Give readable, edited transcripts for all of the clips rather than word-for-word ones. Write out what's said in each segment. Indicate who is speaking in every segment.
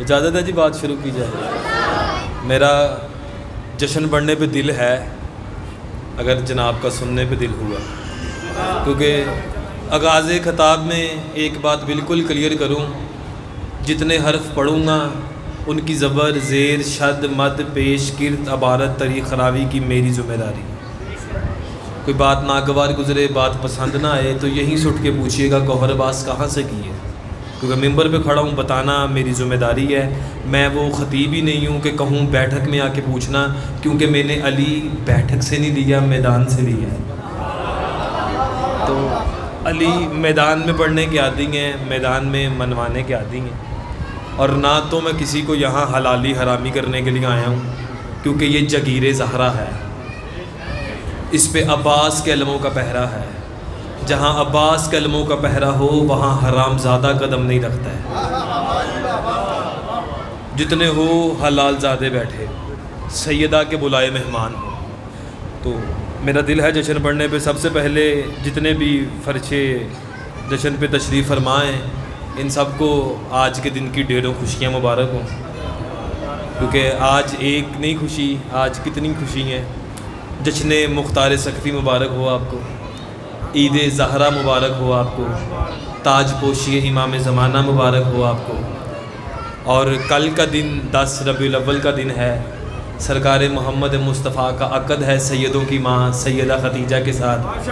Speaker 1: اجازت ہے جی بات شروع کی جائے؟ میرا جشن بڑھنے پہ دل ہے اگر جناب کا سننے پہ دل ہوا، کیونکہ آغاز خطاب میں ایک بات بالکل کلیئر کروں، جتنے حرف پڑھوں گا ان کی زبر، زیر، شد، مد، پیش، کرت، عبارت، طریق خراوی کی میری ذمہ داری۔ کوئی بات ناگوار گزرے، بات پسند نہ آئے تو یہیں سے اٹھ کے پوچھیے گا گوہر باز کہاں سے کی ہے، کیونکہ ممبر پہ کھڑا ہوں، بتانا میری ذمہ داری ہے۔ میں وہ خطیب ہی نہیں ہوں کہ کہوں بیٹھک میں آ کے پوچھنا، کیونکہ میں نے علی بیٹھک سے نہیں لیا، میدان سے لیا ہے۔ تو علی میدان میں پڑھنے کے عادی ہیں، میدان میں منوانے کے عادی ہیں، اور نہ تو میں کسی کو یہاں حلالی حرامی کرنے کے لیے آیا ہوں، کیونکہ یہ جگیر زہرا ہے، اس پہ عباس کے علموں کا پہرا ہے۔ جہاں عباس کے علموں کا پہرا ہو وہاں حرام زادہ قدم نہیں رکھتا ہے۔ جتنے ہو حلال زادے بیٹھے، سیدہ کے بلائے مہمان ہو۔ تو میرا دل ہے جشن پڑھنے پہ سب سے پہلے جتنے بھی فرشے جشن پہ تشریف فرمائیں، ان سب کو آج کے دن کی ڈھیروں خوشیاں مبارک ہوں، کیونکہ آج ایک نہیں خوشی، آج کتنی خوشی ہیں۔ جشن مختار سقفی مبارک ہو آپ کو، عید زہرا مبارک ہو آپ کو، تاج پوشی امام زمانہ مبارک ہو آپ کو۔ اور کل کا دن 10 ربیع الاول کا دن ہے، سرکار محمد مصطفیٰ کا عقد ہے سیدوں کی ماں سیدہ خدیجہ کے ساتھ،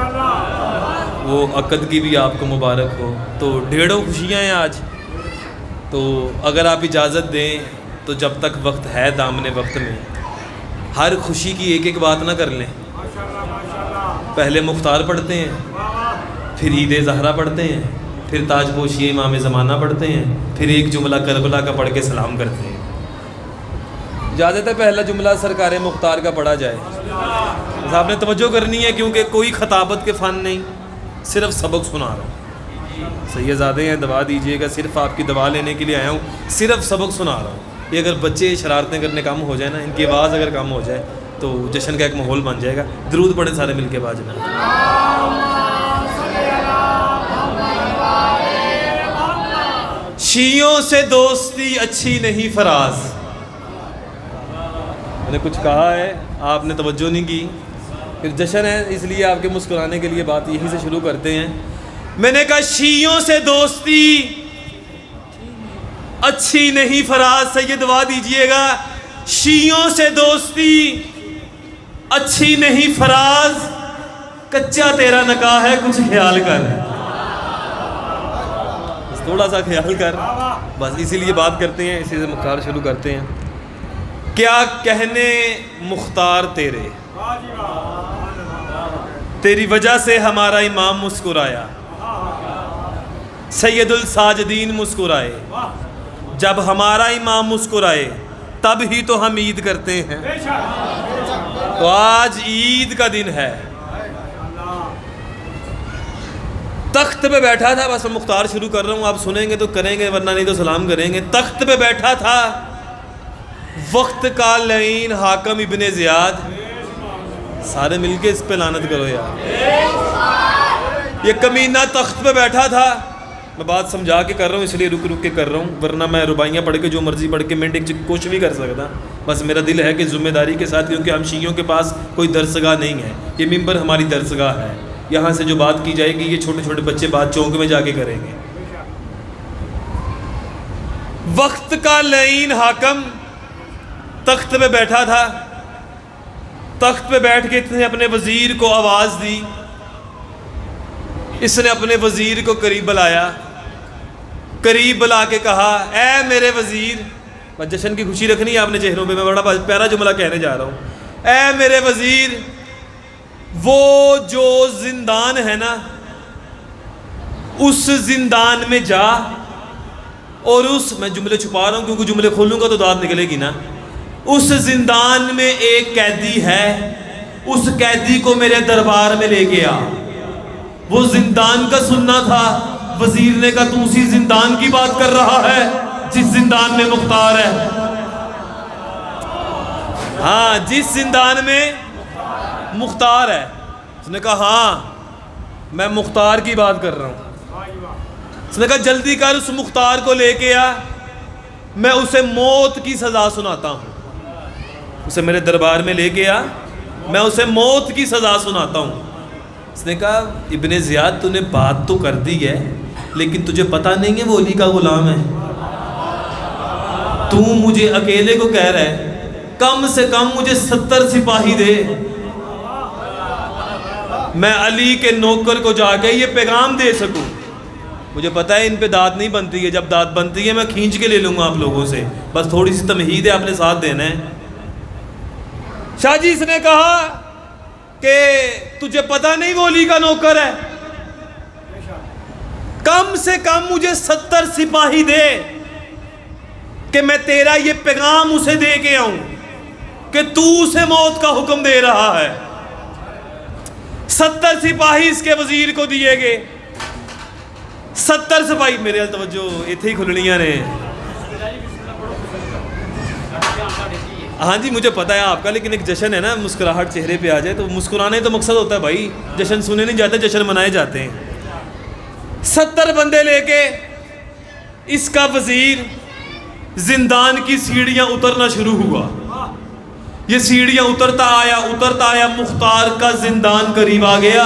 Speaker 1: وہ عقد کی بھی آپ کو مبارک ہو۔ تو ڈھیروں خوشیاں ہیں آج، تو اگر آپ اجازت دیں تو جب تک وقت ہے دامن وقت میں ہر خوشی کی ایک ایک بات نہ کر لیں۔ پہلے مختار پڑھتے ہیں، پھر عید زہرا پڑھتے ہیں، پھر تاج پوشی امام زمانہ پڑھتے ہیں، پھر ایک جملہ کربلا کا پڑھ کے سلام کرتے ہیں۔ اجازت ہے پہلا جملہ سرکار مختار کا پڑھا جائے؟ آپ نے توجہ کرنی ہے، کیونکہ کوئی خطابت کے فن نہیں، صرف سبق سنا رہا ہوں۔ سید زادے ہیں، دعا دیجیے گا، صرف آپ کی دعا لینے کے لیے آیا ہوں، صرف سبق سنا رہا ہوں۔ یہ اگر بچے شرارتیں کرنے کم ہو جائے نا، ان کی آواز اگر کم ہو جائے تو جشن کا ایک ماحول بن جائے گا۔ درود پڑھیں سارے مل کے باجنا۔ شیعوں سے دوستی اچھی نہیں فراز، میں نے کچھ کہا ہے آپ نے توجہ نہیں کی، پھر جشن ہے اس لیے آپ کے مسکرانے کے لیے بات یہیں سے شروع کرتے ہیں۔ میں نے کہا شیعوں سے دوستی اچھی نہیں فراز، سید دعا دیجئے گا، شیعوں سے دوستی اچھی نہیں فراز، کچا تیرا نکاح ہے کچھ خیال کر، بس تھوڑا سا خیال کر، بس اسی لیے بات کرتے ہیں، اسی سے مختار شروع کرتے ہیں۔ کیا کہنے مختار تیرے، تیری وجہ سے ہمارا امام مسکرایا، سید الساجدین مسکرائے، جب ہمارا امام مسکرائے تب ہی تو ہم عید کرتے ہیں۔ تو آج عید کا دن ہے۔ تخت پہ بیٹھا تھا، بس میں مختار شروع کر رہا ہوں، آپ سنیں گے تو کریں گے ورنہ نہیں تو سلام کریں گے۔ تخت پہ بیٹھا تھا وقت کا لعین حاکم ابن زیاد، سارے مل کے اس پہ لعنت کرو یار۔ یہ کمینہ تخت پہ بیٹھا تھا، میں بات سمجھا کے کر رہا ہوں اس لیے رک کے کر رہا ہوں، ورنہ میں ربائیاں پڑھ کے جو مرضی پڑھ کے منٹ ایک کچھ بھی کر سکتا۔ بس میرا دل ہے کہ ذمہ داری کے ساتھ، کیونکہ ہم شیعوں کے پاس کوئی درسگاہ نہیں ہے، یہ ممبر ہماری درسگاہ ہے، یہاں سے جو بات کی جائے گی یہ چھوٹے چھوٹے بچے بات چونک میں جا کے کریں گے۔ وقت کا لعین حاکم تخت پہ بیٹھا تھا، تخت پہ بیٹھ کے اس نے اپنے وزیر کو آواز دی، اس نے اپنے وزیر کو قریب بلایا، قریب بلا کے کہا اے میرے وزیر، بس جشن کی خوشی رکھنی ہے آپ نے چہروں پہ، میں بڑا پیارا جملہ کہنے جا رہا ہوں۔ اے میرے وزیر، وہ جو زندان ہے نا اس زندان میں جا، اور میں جملے چھپا رہا ہوں کیونکہ جملے کھولوں گا تو داد نکلے گی نا، اس زندان میں ایک قیدی ہے، اس قیدی کو میرے دربار میں لے کے آ۔ وہ زندان کا سننا تھا، وزیر نے کہا تو اسی زندان کی بات کر رہا ہے جس زندان میں مختار ہے؟ ہاں، جس زندان میں مختار ہے۔ اس نے کہا ہاں میں مختار کی بات کر رہا ہوں۔ اس نے کہا جلدی کر اس مختار کو لے کے آ۔ میں اسے موت کی سزا سناتا ہوں. اسے میرے دربار میں لے گیا, میں اسے موت کی سزا سناتا ہوں. اس نے کہا ابن زیاد تو نے بات تو کر دی ہے, لیکن تجھے پتہ نہیں ہے وہ علی کا غلام ہے. تو مجھے اکیلے کو کہہ رہا ہے کم سے کم مجھے 70 سپاہی دے, میں علی کے نوکر کو جا کے یہ پیغام دے سکوں. مجھے پتہ ہے ان پہ داد نہیں بنتی ہے, جب داد بنتی ہے میں کھینچ کے لے لوں گا آپ لوگوں سے, بس تھوڑی سی تمہید ہے, آپ نے ساتھ دینا ہے. شاہ جی اس نے کہا کہ تجھے پتہ نہیں وہ علی کا نوکر ہے, کم سے کم مجھے 70 سپاہی دے کہ میں تیرا یہ پیغام اسے دے کے آؤں کہ تو اسے موت کا حکم دے رہا ہے. 70 سپاہی اس کے وزیر کو دیے گئے. 70 سپاہی, میرے توجہ اتنے ہی کھلنیاں نے. ہاں جی مجھے پتا ہے آپ کا, لیکن ایک جشن ہے نا, مسکراہٹ چہرے پہ آ جائے تو مسکرانے تو مقصد ہوتا ہے بھائی, جشن سنے نہیں جاتے, جشن منائے جاتے ہیں. 70 بندے لے کے اس کا وزیر زندان کی سیڑھیاں اترنا شروع ہوا. یہ سیڑھیاں اترتا آیا, مختار کا زندان قریب آ گیا.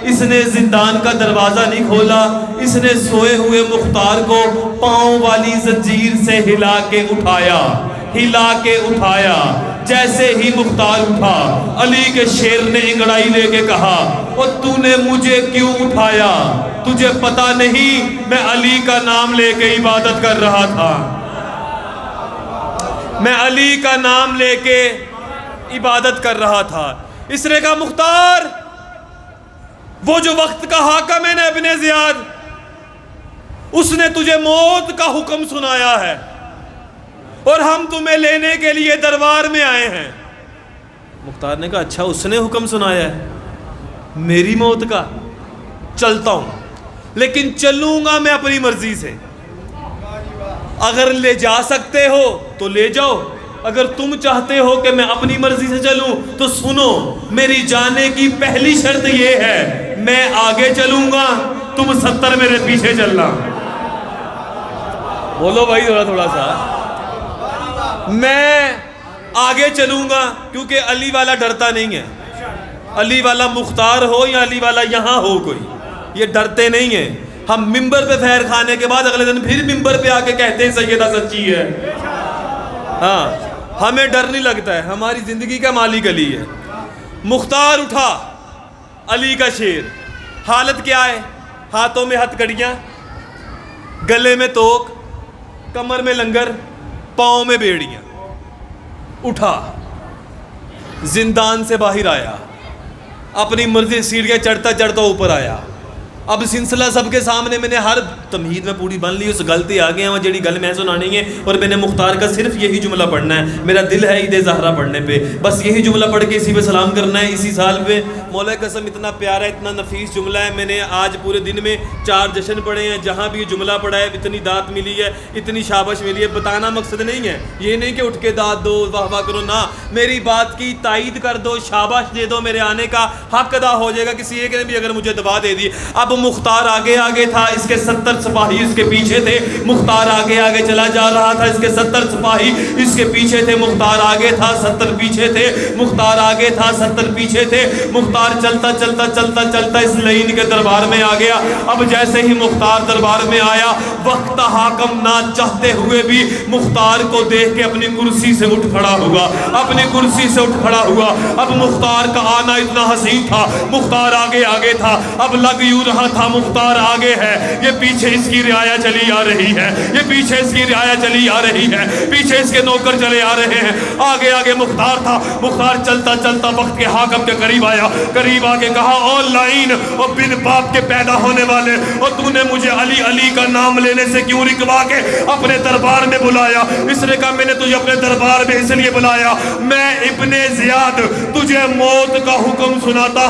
Speaker 1: اس نے زندان کا دروازہ نہیں کھولا, اس نے سوئے ہوئے مختار کو پاؤں والی زنجیر سے ہلا کے اٹھایا. جیسے ہی مختار اٹھا, علی کے شیر نے انگڑائی لے کے کہا اور تو نے مجھے کیوں اٹھایا؟ تجھے پتا نہیں میں علی کا نام لے کے عبادت کر رہا تھا, میں علی کا نام لے کے عبادت کر رہا تھا. اس نے کہا مختار, وہ جو وقت کا حاکم ہے نا ابن زیاد, اس نے تجھے موت کا حکم سنایا ہے اور ہم تمہیں لینے کے لیے دربار میں آئے ہیں. مختار نے کہا اچھا اس نے حکم سنایا ہے میری موت کا, چلتا ہوں, لیکن چلوں گا میں اپنی مرضی سے. اگر لے جا سکتے ہو تو لے جاؤ, اگر تم چاہتے ہو کہ میں اپنی مرضی سے چلوں تو سنو, میری جانے کی پہلی شرط یہ ہے میں آگے چلوں گا, تم 70 میرے پیچھے چلنا. بولو بھائی تھوڑا سا. میں آگے چلوں گا کیونکہ علی والا ڈرتا نہیں ہے. علی والا مختار ہو یا علی والا یہاں ہو کوئی, یہ ڈرتے نہیں ہیں. ہم ممبر پہ پھیر کھانے کے بعد اگلے دن پھر ممبر پہ آ کے کہتے ہیں سیدہ سچی ہے. ہاں ہمیں ڈر نہیں لگتا ہے, ہماری زندگی کا مالک علی ہے. مختار اٹھا, علی کا شیر. حالت کیا ہے؟ ہاتھوں میں ہتھ کڑیاں, گلے میں توک, کمر میں لنگر, پاؤں میں بیڑیاں. اٹھا, زندان سے باہر آیا, اپنی مرضی سیڑھیاں چڑھتا اوپر آیا. اب سلسلہ سب کے سامنے میں نے ہر تمہید میں پوری بن لی, اس غلطی آ گئے ہیں جیڑی گل میں سنانی ہے, اور میں نے مختار کا صرف یہی جملہ پڑھنا ہے. میرا دل ہے عید زہرہ پڑھنے پہ, بس یہی جملہ پڑھ کے اسی پہ سلام کرنا ہے. اسی سال پہ مولا قسم اتنا پیارا اتنا نفیس جملہ ہے. میں نے آج پورے دن میں 4 جشن پڑھے ہیں, جہاں بھی یہ جملہ پڑھا ہے اتنی داد ملی ہے, اتنی شابش ملی ہے. بتانا مقصد نہیں ہے, یہ نہیں کہ اٹھ کے داد دو واہ واہ کرو, نہ, میری بات کی تائید کر دو, شاباش دے دو, میرے آنے کا حق ادا ہو جائے گا. کسی ایک نے بھی اگر مجھے دبا دے دی. اب مختار آگے تھا, اس کے 70 سپاہی اس کے پیچھے تھے. مختار آگے چلا جا رہا تھا, اس کے 70 سپاہی اس کے پیچھے تھے. مختار آگے تھا, 70 پیچھے تھے. مختار آگے تھا, 70 پیچھے تھے. مختار چلتا اس لعین کے دربار میں آ گیا. اب جیسے ہی مختار دربار میں آیا, وقت حاکم نہ چاہتے ہوئے بھی مختار کو دیکھ کے اپنی کرسی سے اٹھ کھڑا ہوا. اب مختار کا آنا اتنا حسین تھا, مختار آگے تھا. اب لگ یوں رہا تھا مختار آگے ہے, یہ پیچھے اس کی رعایا چلی آ رہی ہے, پیچھے اس کے نوکر چلے آ رہے ہیں. آگے مختار تھا. مختار چلتا وقت کے حاکم کے قریب آیا, قریب آ کے کہا او لعین, اور بن باپ کے پیدا ہونے والے, اور تو نے مجھے علی کا نام لینے سے کیوں رکوا کے اپنے دربار میں بلایا؟ اس نے کہا میں نے تجھے اپنے دربار میں اس لیے بلایا, میں ابن زیاد تجھے موت کا حکم سناتا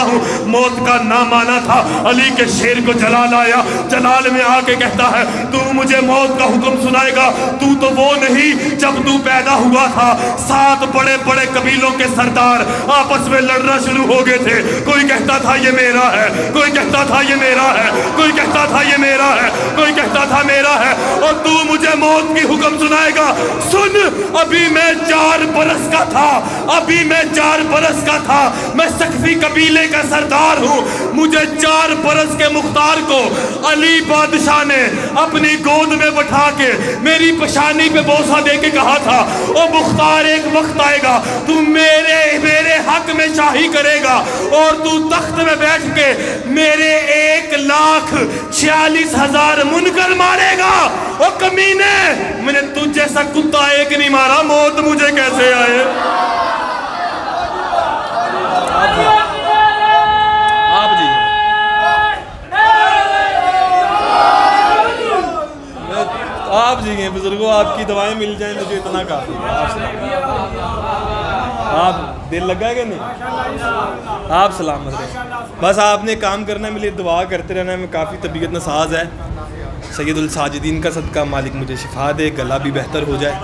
Speaker 1: ہوں,
Speaker 2: موت کا نام آنا تھا، علی کے شیر کو جلال آیا، جلال میں آ کے کہتا ہے تو مجھے موت کا حکم سنائے گا؟ تو وہ نہیں، جب تو پیدا ہوا تھا 7 بڑے بڑے قبیلوں کے سردار آپس میں لڑنا شروع ہو گئے تھے، کوئی کہتا تھا یہ میرا ہے، کوئی کہتا تھا یہ میرا ہے، کوئی کہتا تھا یہ میرا ہے، کوئی کہتا تھا میرا ہے، اور تو مجھے موت کی حکم سنائے گا؟ سن، ابھی میں 4 برس کا تھا، ابھی میں 4 برس کا تھا، میں سقفی قبیلے کا سردار ہوں، مجھے 4 برس کے مختار کو علی بادشاہ نے اپنی گود میں بٹھا کے میری پشانی پہ بوسہ دے کے کہا تھا او مختار ایک وقت آئے گا تو میرے حق میں شاہی کرے گا اور تو تخت میں بیٹھ کے میرے 1,46,000 منکر مارے گا۔ او کمینے، میں نے تجھ جیسا کتا ایک نہیں مارا، موت مجھے کیسے آئے؟
Speaker 1: آپ جی ہیں بزرگوں، آپ کی دعائیں مل جائیں مجھے اتنا کافی ہے۔ آپ دل لگا ہے کہ نہیں؟ آپ سلامت رہیں، بس آپ نے کام کرنا ہے، میرے لیے دعا کرتے رہنا ہے۔ میں کافی طبیعت ناساز ہے، سید الساجدین کا صدقہ مالک مجھے شفا دے، گلا بھی بہتر ہو جائے۔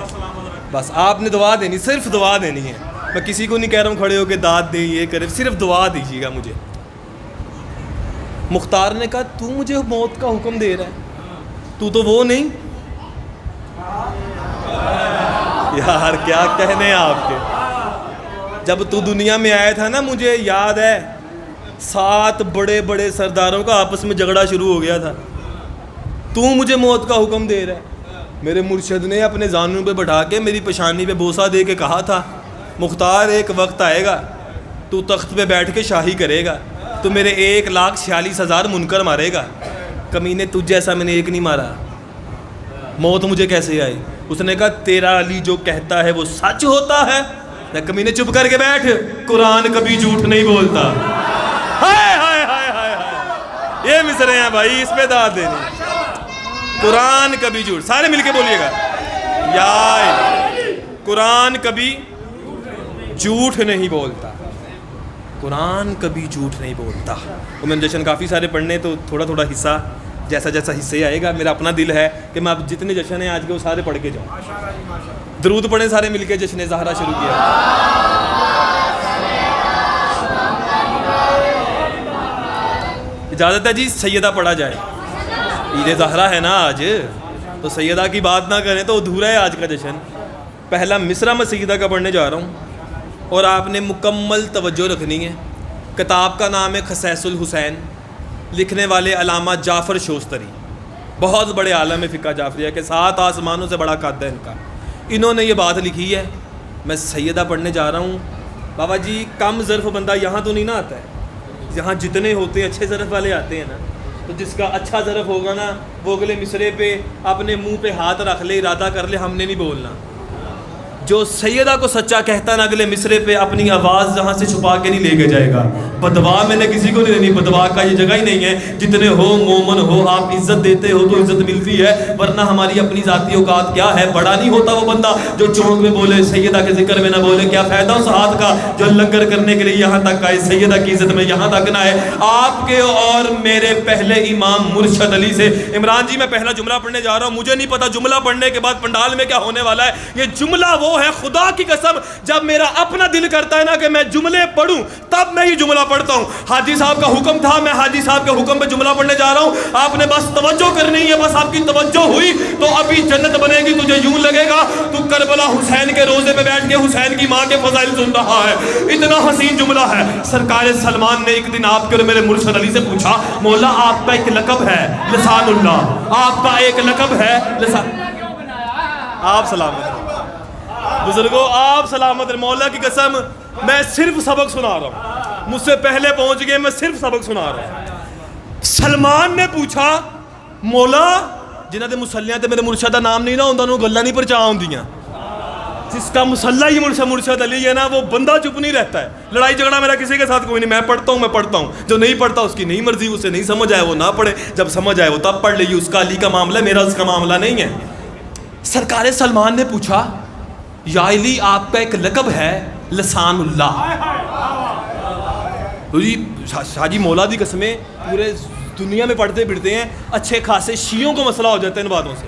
Speaker 1: بس آپ نے دعا دینی، صرف دعا دینی ہے۔ میں کسی کو نہیں کہہ رہا ہوں کھڑے ہو کے داد دیں یہ کرے، صرف دعا دیجیے گا مجھے۔ مختار نے کہا تو مجھے موت کا حکم دے رہا ہے، تو وہ نہیں؟ یار کیا کہنے ہیں آپ کے، جب تو دنیا میں آیا تھا نا، مجھے یاد ہے 7 بڑے بڑے سرداروں کا آپس میں جھگڑا شروع ہو گیا تھا، تو مجھے موت کا حکم دے رہا ہے۔ میرے مرشد نے اپنے زانوں پہ بٹھا کے میری پشانی پہ بوسہ دے کے کہا تھا مختار ایک وقت آئے گا تو تخت پہ بیٹھ کے شاہی کرے گا، تو میرے 1,46,000 منکر مارے گا۔ کمینے تجھ جیسا میں نے ایک نہیں مارا، موت مجھے کیسے آئی؟ اس نے کہا تیرا علی جو کہتا ہے وہ سچ ہوتا ہے؟ میں کمینے چپ کر کے بیٹھ، قرآن کبھی جھوٹ نہیں بولتا۔ ہائے ہائے ہائے ہائے ہائے، یہ مصرے ہیں بھائی، اس پہ داد دینی۔ قرآن کبھی جھوٹ، سارے مل کے بولیے گا، یا قرآن کبھی جھوٹ نہیں بولتا، قرآن کبھی جھوٹ نہیں بولتا۔ تو میں جشن کافی سارے پڑھنے، تو تھوڑا تھوڑا حصہ جیسا جیسا حصے آئے گا، میرا اپنا دل ہے کہ میں اب جتنے جشن ہیں آج کے وہ سارے پڑھ کے جاؤں۔ درود پڑھیں سارے مل کے، جشن زہرا شروع کیا۔ اجازت ہے جی سیدہ پڑھا جائے، عید زہرا ہے نا آج، تو سیدہ کی بات نہ کریں تو ادھورا ہے آج کا جشن۔ پہلا مصرع میں سیدہ کا پڑھنے جا رہا ہوں اور آپ نے مکمل توجہ رکھنی ہے۔ کتاب کا نام ہے خصائص الحسین، لکھنے والے علامہ جعفر شوستری، بہت بڑے عالم فقہ جعفریہ کے، 7 آسمانوں سے بڑا قد ہے ان کا۔ انہوں نے یہ بات لکھی ہے، میں سیدہ پڑھنے جا رہا ہوں۔ بابا جی کم ظرف بندہ یہاں تو نہیں نا آتا ہے، یہاں جتنے ہوتے ہیں اچھے ظرف والے آتے ہیں نا، تو جس کا اچھا ظرف ہوگا نا وہ اگلے مصرے پہ اپنے منہ پہ ہاتھ رکھ لے، ارادہ کر لے ہم نے نہیں بولنا۔ جو سیدہ کو سچا کہتا ہے نا اگلے مصرے پہ اپنی آواز جہاں سے چھپا کے نہیں لے کے جائے گا۔ بدوا میں نے کسی کو نہیں دینی، بدوا کا یہ جگہ ہی نہیں ہے۔ جتنے ہو مومن ہو، آپ عزت دیتے ہو تو عزت ملتی ہے، ورنہ ہماری اپنی ذاتی اوقات کیا ہے۔ بڑا نہیں ہوتا وہ بندہ جو چونک میں بولے، سیدہ کے ذکر میں نہ بولے، کیا فائدہ اس ہاتھ کا جو لنگر کرنے کے لیے یہاں تک آئے، سیدہ کی عزت میں یہاں تک نہ آئے۔ آپ کے اور میرے پہلے امام مرشد علی سے، عمران جی میں پہلا جملہ پڑھنے جا رہا ہوں، مجھے نہیں پتا جملہ پڑھنے کے بعد پنڈال میں کیا ہونے والا ہے۔ یہ جملہ وہ ہے، خدا کی قسم جب میرا اپنا دل کرتا ہے نا کہ میں جملے پڑھوں تب میں یہ جملہ پڑھتا ہوں۔ حاجی صاحب کا حکم تھا، میں حاجی صاحب کے حکم پہ جملہ پڑھنے جا رہا ہوں، آپ نے بس توجہ کرنی ہے، بس آپ کی توجہ ہوئی تو ابھی جنت بنے گی۔ تجھے یوں لگے گا تو کربلا حسین کے روزے پہ بیٹھ کے حسین کی ماں کے فضائل سن رہا ہے، اتنا حسین جملہ ہے۔ سرکار سلمان نے ایک دن آپ کے اور میرے مرشد علی سے پوچھا، مولا آپ کا ایک لقب ہے لسان اللہ، آپ کا ایک لقب ہے لسان، آپ سلامت بزرگوں، آپ سلامت۔ مولا کی قسم میں صرف سبق سنا رہا ہوں، مجھ سے پہلے پہنچ گئے، میں صرف سبق سنا رہا ہوں۔ سلمان نے پوچھا مولا جنہاں دے مسلیاں تے میرے مرشد دا نام نہیں نہ ہوندا، انہوں گلاں نہیں پرچا ہوندیاں، جس کا مسلح ہی مرشد علی ہے نا وہ بندہ چپ نہیں رہتا ہے۔ لڑائی جھگڑا میرا کسی کے ساتھ کوئی نہیں، میں پڑھتا ہوں، جو نہیں پڑھتا اس کی نہیں مرضی، اسے نہیں سمجھ آئے وہ نہ پڑھے، جب سمجھ آئے وہ تب پڑھ لے، اس کا علی کا معاملہ ہے، میرا اس کا معاملہ نہیں ہے۔ سرکار سلمان نے پوچھا یا علی آپ کا ایک لقب ہے لسان اللہ،
Speaker 3: تو جی شاہ جی مولا دی قسمیں پورے دنیا میں پڑھتے پھرتے ہیں، اچھے خاصے شیعوں کو مسئلہ ہو جاتا ہے ان باتوں سے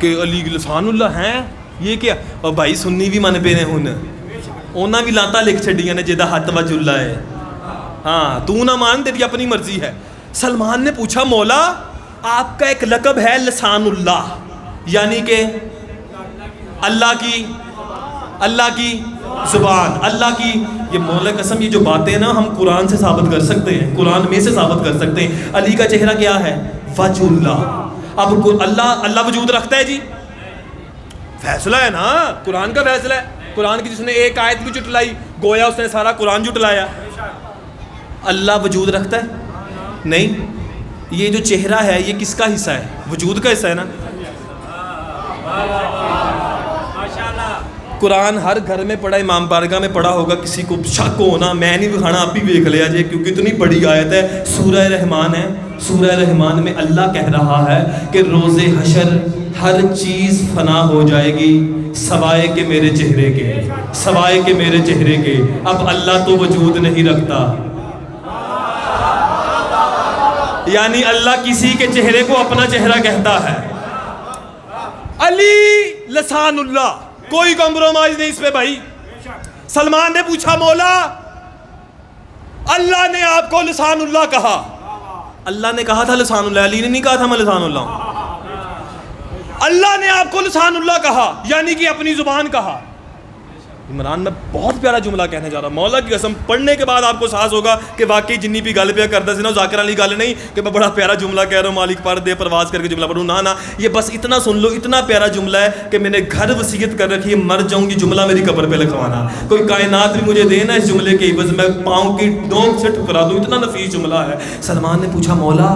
Speaker 3: کہ علی لسان اللہ ہیں یہ کیا. اور بھائی سنی بھی من پے نے ہن انہاں بھی لانتا لکھ چھڈیاں نے جدا ہاتھ وجہ اللہ ہے. ہاں تو نہ مان، تیری اپنی مرضی ہے. سلمان نے پوچھا مولا آپ کا ایک لقب ہے لسان اللہ، یعنی کہ اللہ کی زبان، اللہ کی. یہ مولا قسم یہ جو باتیں نا ہم قرآن سے ثابت کر سکتے ہیں، قرآن میں سے ثابت کر سکتے ہیں. علی کا چہرہ کیا ہے؟ وجہ اللہ. اب اللہ وجود رکھتا ہے جی، فیصلہ ہے نا، قرآن کا فیصلہ ہے. قرآن کی جس نے ایک آیت بھی جٹلائی گویا اس نے سارا قرآن جٹلایا. اللہ وجود رکھتا ہے؟ نہیں. یہ جو چہرہ ہے یہ کس کا حصہ ہے؟ وجود کا حصہ ہے نا. قرآن ہر گھر میں پڑھا، امام بارگاہ میں پڑھا ہوگا، کسی کو شک ہونا میں نہیں دکھانا، آپ بھی دیکھ لیا جائے کیونکہ اتنی بڑی آیت ہے. سورہ رحمان ہے، سورہ رحمان میں اللہ کہہ رہا ہے کہ روز حشر ہر چیز فنا ہو جائے گی سوائے کہ میرے چہرے کے، سوائے کہ میرے چہرے کے. اب اللہ تو وجود نہیں رکھتا، یعنی اللہ کسی کے چہرے کو اپنا چہرہ کہتا ہے. علی لسان اللہ، کوئی کمپرومائز نہیں اس پہ بھائی. سلمان نے پوچھا مولا اللہ نے آپ کو لسان اللہ کہا. اللہ نے کہا تھا لسان اللہ، علی نے نہیں کہا تھا میں لسان اللہ ہوں. اللہ نے آپ کو لسان اللہ کہا یعنی کہ اپنی زبان کہا. عمران میں بہت پیارا جملہ کہنے جا رہا ہوں، مولا کی قسم پڑھنے کے بعد آپ کو احساس ہوگا کہ واقعی جنی بھی گل پہ کرتا سی نا ذاکر علی گل نہیں کہ میں بڑا پیارا جملہ کہہ رہا ہوں، مالک پر دے پرواز کر کے جملہ پڑھوں. نہ یہ بس اتنا سن لو، اتنا پیارا جملہ ہے کہ میں نے گھر وصیت کر رکھی ہے، مر جاؤں گی جملہ میری قبر پہ لکھوانا. کوئی کائنات بھی مجھے دے نا اس جملے کے عوض میں پاؤں کی ڈونک سے ٹھکرا دوں، اتنا نفیس جملہ ہے. سلمان نے پوچھا مولا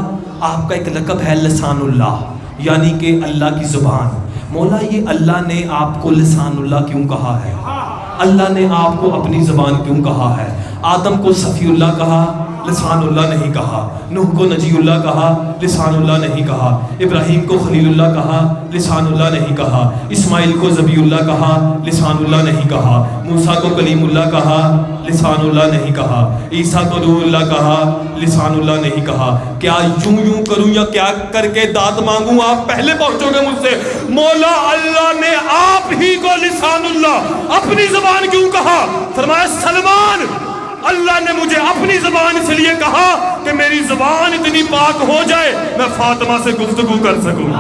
Speaker 3: آپ کا ایک لقب ہے لسان اللہ، یعنی کہ اللہ کی زبان. مولا یہ اللہ نے آپ کو لسان اللہ کیوں کہا ہے؟ اللہ نے آپ کو اپنی زبان کیوں کہا ہے؟ آدم کو صفی اللہ کہا، لسان اللہ نہیں کہا. نوح کو نجی اللہ کہا، لسان اللہ نہیں کہا. ابراہیم کو خلیل اللہ کہا، لسان اللہ نہیں کہا. اسماعیل کو ذبی اللہ کہا، لسان اللہ نہیں کہا. موسیٰ کو کلیم اللہ کہا، لسان اللہ نہیں کہا. عیسیٰ کو روح اللہ کہا، لسان اللہ نہیں کہا. کیا یوں کروں یا کیا کر کے داد مانگوں؟ آپ پہلے پہنچو گے مجھ سے. مولا اللہ نے آپ ہی کو لسان اللہ اپنی زبان کیوں کہا؟ فرمایا سلمان اللہ نے مجھے اپنی زبان اس لیے کہا کہ میری زبان اتنی پاک ہو جائے میں فاطمہ سے گفتگو کر سکوں.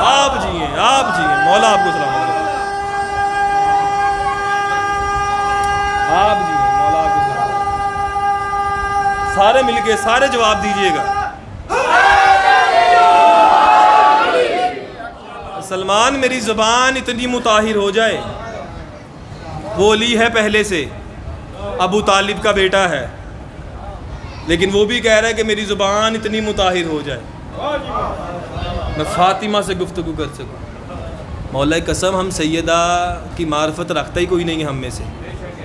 Speaker 3: آپ جی ہیں مولا آپ کو سلام علیکم. آپ جی ہیں مولا آپ کو سلام. سارے مل کے سارے جواب دیجئے گا. سلمان میری زبان اتنی مطاہر ہو جائے. وہ علی ہے پہلے سے، ابو طالب کا بیٹا ہے، لیکن وہ بھی کہہ رہا ہے کہ میری زبان اتنی مطاہر ہو جائے میں فاطمہ سے گفتگو کر سکوں. مولا قسم ہم سیدہ کی معرفت رکھتا ہی کوئی نہیں ہے ہم میں سے،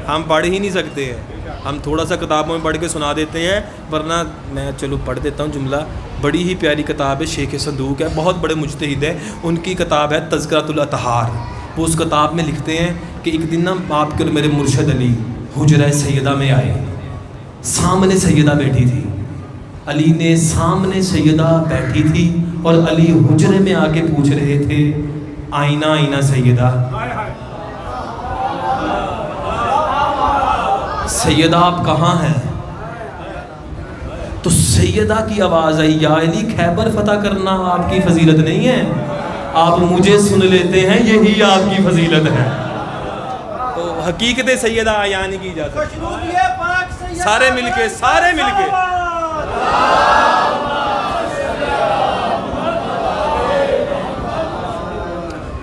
Speaker 3: ہم پڑھ ہی نہیں سکتے ہیں. ہم تھوڑا سا کتابوں میں پڑھ کے سنا دیتے ہیں، ورنہ میں چلو پڑھ دیتا ہوں جملہ. بڑی ہی پیاری کتاب ہے، شیخ صندوق ہے، بہت بڑے مجتہد ہیں. ان کی کتاب ہے تذکرۃ الاطہار. وہ اس کتاب میں لکھتے ہیں کہ ایک دن نا آپ کے میرے مرشد علی حجرہ سیدہ میں آئے. سامنے سیدہ بیٹھی تھی، علی نے سامنے سیدہ بیٹھی تھی اور علی حجرے میں آ کے پوچھ رہے تھے آئینہ آئینہ سیدہ، سیدہ آپ کہاں ہیں؟ تو سیدہ کی آواز آئی یا علی خیبر فتح کرنا آپ کی فضیلت نہیں ہے، آپ مجھے سن لیتے ہیں یہی آپ کی فضیلت ہے. تو حقیقت سیدہ آیانی کی جا سکتی ہے. سارے مل کے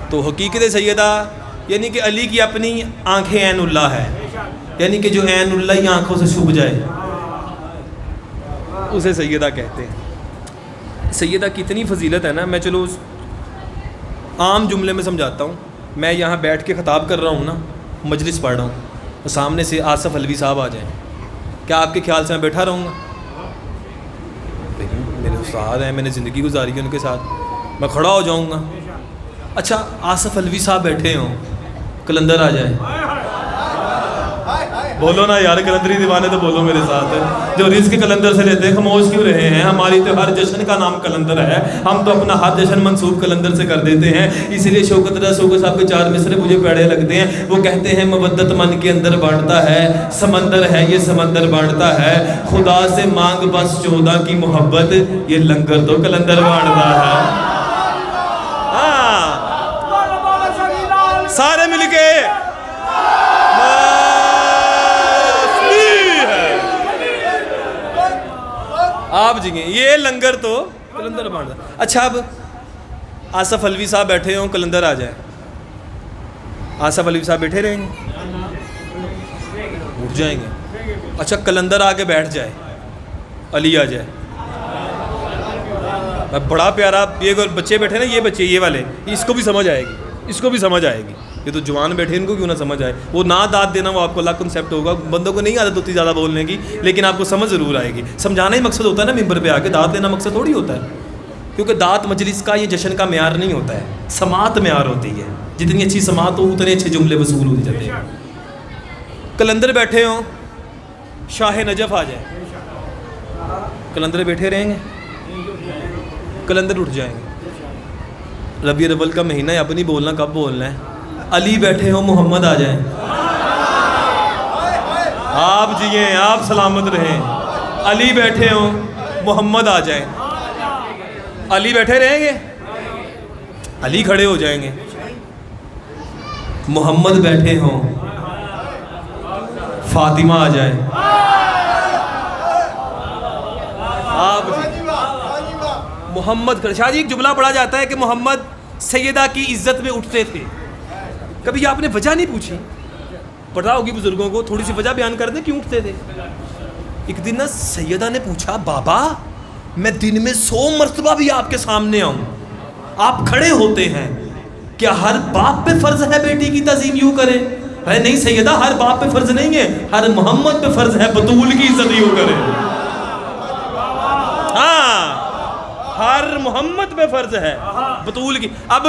Speaker 3: تو حقیقت سیدہ یعنی کہ علی کی اپنی آنکھیں عین اللہ ہے، یعنی کہ جو عین اللہ ہی آنکھوں سے چھپ جائے اسے سیدہ کہتے ہیں. سیدہ کی اتنی فضیلت ہے نا، میں چلو عام جملے میں سمجھاتا ہوں. میں یہاں بیٹھ کے خطاب کر رہا ہوں نا، مجلس پڑھ رہا ہوں، تو سامنے سے آصف علوی صاحب آ جائیں، کیا آپ کے خیال سے میں بیٹھا رہوں گا؟ میرے استاد ہیں، میں نے زندگی گزاری ہے ان کے ساتھ، میں کھڑا ہو جاؤں گا.
Speaker 1: اچھا آصف الوی صاحب بیٹھے ہوں، کلندر آ جائے، بولو نا یار، کلندری دیوانے تو بولو میرے ساتھ، جو رزق کلندر سے لیتے ہیں خاموش کیوں رہے ہیں؟ ہماری تو ہر جشن کا نام کلندر ہے، ہم تو اپنا ہر جشن منسوب کلندر سے کر دیتے ہیں، اس لیے شوکت رضا شوکت صاحب کے 4 مصرے مجھے پیڑے لگتے ہیں۔ وہ کہتے ہیں مودت من کے اندر بانٹتا ہے، سمندر ہے یہ سمندر بانٹتا ہے، خدا سے مانگ بس 14 کی محبت، یہ لنگر تو کلندر بانٹتا ہے۔ سارے مل کے آپ جگیں، یہ لنگر تو کلندر بانٹتا۔ اچھا اب آصف الوی صاحب بیٹھے ہوں، کلندر آ جائے، آصف الوی صاحب بیٹھے رہیں گے؟ اٹھ جائیں گے۔ اچھا کلندر آ کے بیٹھ جائے، علی آ جائے، بڑا پیارا، یہ بچے بیٹھے نا، یہ بچے یہ والے، اس کو بھی سمجھ آئے گی، اس کو بھی سمجھ آئے گی، یہ تو جوان بیٹھے ان کو کیوں نہ سمجھ آئے۔ وہ نہ داد دینا وہ آپ کو الگ کنسیپٹ ہوگا، بندوں کو نہیں عادت ہوتی زیادہ بولنے کی، لیکن آپ کو سمجھ ضرور آئے گی۔ سمجھانا ہی مقصد ہوتا ہے نا، ممبر پہ آ کے داد دینا مقصد تھوڑی ہوتا ہے، کیونکہ داد مجلس کا یہ جشن کا معیار نہیں ہوتا ہے، سماعت معیار ہوتی ہے، جتنی اچھی سماعت ہو اتنے اچھے جملے وصول ہو جاتے ہیں۔ کلندر بیٹھے ہوں، شاہ نجف آ جائے، کلندر بیٹھے رہیں گے، کلندر اٹھ جائیں گے۔ ربیع الاول کا مہینہ ہے، اب نہیں بولنا کب بولنا ہے۔ علی بیٹھے ہوں، محمد آ جائیں، آپ جیئیں، آپ سلامت رہیں۔ علی بیٹھے ہوں، محمد آ جائیں، علی بیٹھے رہیں گے، علی کھڑے ہو جائیں گے۔ محمد بیٹھے ہوں، فاطمہ آ جائے، آپ محمد۔ شاہ جی ایک جملہ پڑھا جاتا ہے کہ محمد سیدہ کی عزت میں اٹھتے تھے، کبھی آپ نے وجہ نہیں پوچھی؟ پتا ہوگی بزرگوں کو، تھوڑی سی وجہ بیان کر دیں کیوں اٹھتے تھے۔ ایک دن نا سیدہ نے پوچھا، بابا میں دن میں 100 مرتبہ بھی آپ کے سامنے آؤں، آپ کھڑے ہوتے ہیں، کیا ہر باپ پہ فرض ہے بیٹی کی تعظیم یوں کرے؟ ہے نہیں سیدہ، ہر باپ پہ فرض نہیں ہے، ہر محمد پہ فرض ہے بطول کی عزت یوں کرے۔ ہاں ہر محمد پہ فرض ہے بطول کی۔ اب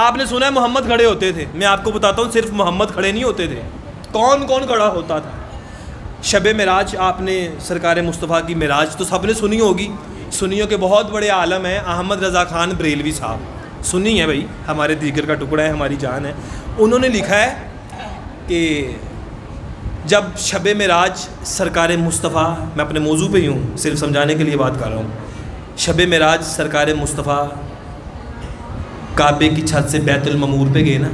Speaker 1: آپ نے سنا ہے محمد کھڑے ہوتے تھے، میں آپ کو بتاتا ہوں صرف محمد کھڑے نہیں ہوتے تھے، کون کون کھڑا ہوتا تھا؟ شب معراج، آپ نے سرکار مصطفیٰ کی معراج تو سب نے سنی ہوگی، سنیوں کے بہت بڑے عالم ہیں احمد رضا خان بریلوی صاحب، سنی ہے بھائی، ہمارے دیگر کا ٹکڑا ہے، ہماری جان ہے۔ انہوں نے لکھا ہے کہ جب شب معراج سرکار مصطفیٰ، میں اپنے موضوع پہ ہی ہوں، صرف سمجھانے کے لیے بات کر رہا ہوں، شب معراج سرکار مصطفیٰ کعبے کی چھت سے بیت المعمور پہ گئے نا،